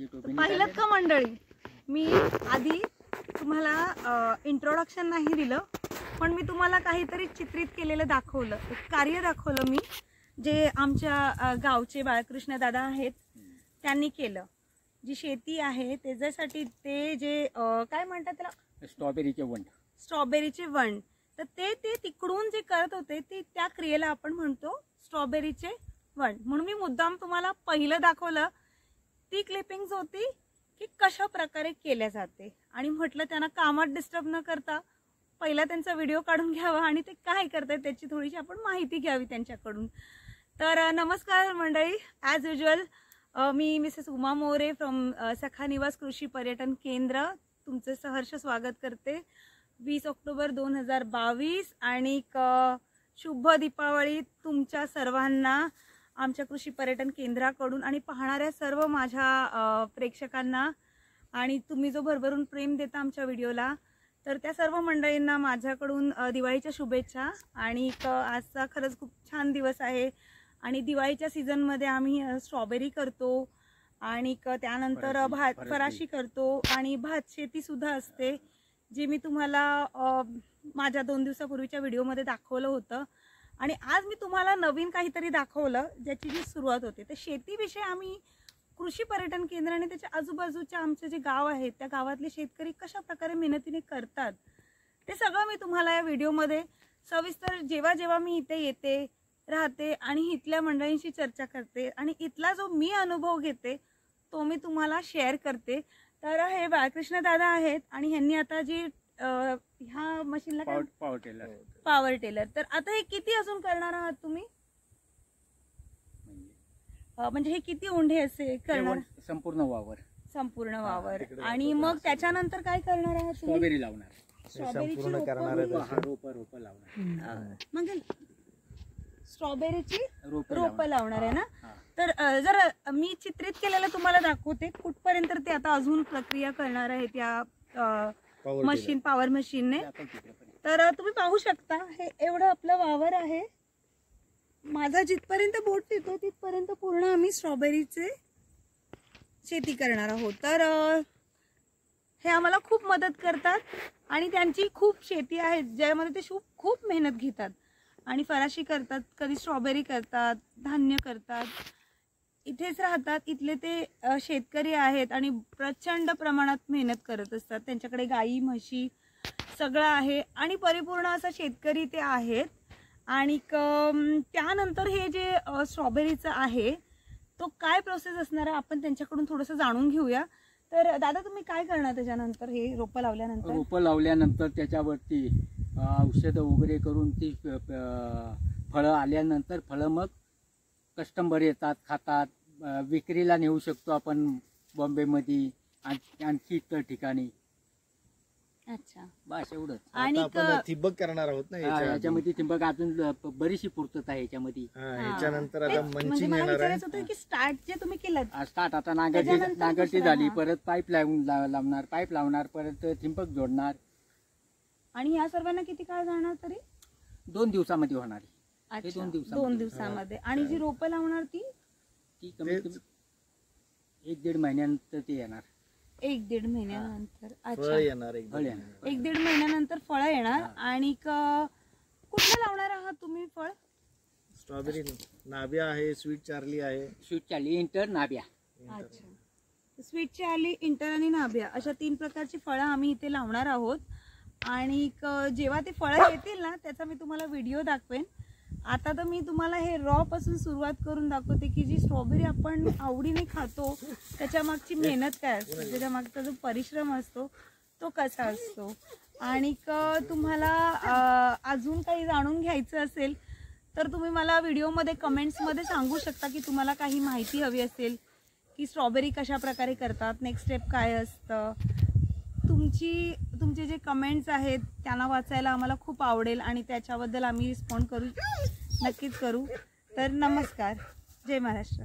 पाहिलं का मंडळी, मी आधी तुम्हाला इंट्रोडक्शन नाही दिलं, पण मी तुम्हाला काहीतरी चित्रित केलेलं दाखवलं, एक कार्य दाखवलं मी, जे आमच्या गावचे बाळकृष्ण दादा आहेत त्यांनी केलं. जी शेती आहे त्याच्यासाठी ते जे काय म्हणतात त्याला, स्ट्रॉबेरीचे वण, तर ते तिकडून जे करत होते ते त्या क्रियेला आपण म्हणतो स्ट्रॉबेरीचे वण. म्हणून मी मुद्दाम तुम्हाला पहिलं दाखवलं, ती क्लिपिंग्स होती की कशा प्रकारे केल्या जाते, आणि म्हटलं त्यांना कामात डिस्टर्ब न करता पहिला त्यांचा व्हिडिओ काढून घ्यावा आणि ते काय करतात त्याची थोडीशी आपण माहिती घ्यावी त्यांच्याकडून. तर नमस्कार मंडळी, as usual me Mrs Uma More from सखा निवास कृषी पर्यटन केंद्र तुमचं सहर्ष स्वागत करते. 20 ऑक्टोबर 2022 आणि शुभ दीपावली तुमच्या सर्वांना आमच्या कृषी पर्यटन केंद्राकडून आणि पाहणाऱ्या सर्व माझ्या प्रेक्षकांना, आणि तुम्ही जो भरभरून प्रेम देता आमच्या व्हिडिओला, तर त्या सर्व मंडळींना माझ्याकडून दिवाळीच्या शुभेच्छा. आणि आजचा खरंच खूप छान दिवस आहे, आणि दिवाळीच्या सीझनमध्ये आम्ही स्ट्रॉबेरी करतो आणि त्यानंतर फराशी करतो आणि भात शेती सुद्धा असते, जे मी तुम्हाला माझ्या 2 दिवसापूर्वीच्या व्हिडिओमध्ये दाखवलं होतं. आणि आज मी तुम्हाला नवीन काहीतरी दाखवलं ज्याची जी सुरुवात होते. तर शेतीविषयी आम्ही कृषी पर्यटन केंद्र आणि त्याच्या आजूबाजूच्या आमचे जे गाव आहेत त्या गावातले शेतकरी कशा प्रकारे मेहनतीने करतात ते सगळं मी तुम्हाला या व्हिडिओमध्ये सविस्तर, जेव्हा जेव्हा मी इथे येते राहते आणि इथल्या मंडळींशी चर्चा करते आणि इथला जो मी अनुभव घेते तो मी तुम्हाला शेअर करते. तर हे बाळकृष्ण दादा आहेत आणि ह्यांनी आता जी ह्या मशीनला पॉवर टेलर, तर आता हे किती अजून करणार आहात तुम्ही, म्हणजे हे किती ओंढे असे करणार? संपूर्ण वावर. आणि मग त्याच्यानंतर काय करणार आहात? स्ट्रॉबेरी लावणार. स्ट्रॉबेरीची रोप लावणार. मग स्ट्रॉबेरीची रोप लावणार आहे ना. तर जर मी चित्रित केलेलं तुम्हाला दाखवते कुठपर्यंत ते आता अजून प्रक्रिया करणार आहे त्या मशीन, पॉवर मशीनने. तर तुम्ही पाहू शकता हे एवढं आपलं वावर आहे. माझा जिथपर्यंत बोट येतो तिथपर्यंत पूर्ण आम्ही स्ट्रॉबेरीचे शेती करणार आहोत. तर हे आम्हाला खूप मदत करतात आणि त्यांची खूप शेती आहे ज्यामध्ये ते खूप मेहनत घेतात आणि फराशी करतात, कधी स्ट्रॉबेरी करतात, धान्य करतात, इथेच राहतात. इथले ते शेतकरी आहेत आणि प्रचंड प्रमाणात मेहनत करत असतात. त्यांच्याकडे गाई म्हशी सगळं आहे आणि परिपूर्ण असा शेतकरी ते आहेत. आणि त्यानंतर हे जे स्ट्रॉबेरीचं आहे तो काय प्रोसेस असणार आहे आपण त्यांच्याकडून थोडंसं जाणून घेऊया. तर दादा तुम्ही काय करणार त्याच्यानंतर, हे रोपं लावल्यानंतर? रोपं लावल्यानंतर त्याच्यावरती औषधं वगैरे करून ती फळं आल्यानंतर फळं मग कस्टमर येतात, खातात, विक्रीला नेऊ शकतो आपण बॉम्बेमध्ये आणखी इतर ठिकाणी. अच्छा, बस एवढंच. आणि ठिबक करणार आहोत ना याच्यामध्ये. ठिबक अजून बरीचशी पूर्तता आहे याच्यामध्ये. याच्यानंतर आता मंचिंग येणार आहे की स्टार्ट जे तुम्ही केलं स्टार्ट आता नांगरटी झाली, परत पाईप लावणार, पाईप लावणार, परत ठिबक जोडणार. आणि या सर्वांना किती काळ जाणार तरी? 2 दिवसामध्ये होणार. 2 दिवसामध्ये. आणि जी रोपं लावणार ती कमीत कमी 1-1.5 महिन्यानंतर ते येणार. 1-1.5 महिन्यानंतर. फळ येणार. 1-1.5 महिन्यानंतर फळं येणार. आणि कुठलं लावणार आहात तुम्ही फळ? स्ट्रॉबेरी, नाबिया आहे, स्वीट चार्ली आहे. स्वीट चार्ली, इंटर, नाबिया. अच्छा, स्वीट चार्ली, इंटर आणि नाबिया अशा 3 प्रकारची फळं आम्ही इथे लावणार आहोत. आणि जेव्हा ते फळं येतील ना त्याचा मी तुम्हाला व्हिडिओ दाखवेन. आता तर मी तुम्हाला हे रॉ पासून सुरुवात करून दाखवते की जी स्ट्रॉबेरी आपण आवडीने खातो त्याच्या मागची मेहनत काय असते, त्याच्या मागचा जो परिश्रम असतो तो कसा असतो. आणि तुम्हाला अजून काही जाणून घ्यायचं असेल तर तुम्ही मला व्हिडिओमध्ये कमेंट्समध्ये सांगू शकता की तुम्हाला काही माहिती हवी असेल की स्ट्रॉबेरी कशा प्रकारे करतात, नेक्स्ट स्टेप काय असतं. तुमचे जे कमेंट्स आहेत त्यांना वाचायला आम्हाला खूप आवडेल आणि त्याच्याबद्दल आम्ही रिस्पॉन्ड नक्कीच करू. तर नमस्कार, जय महाराष्ट्र.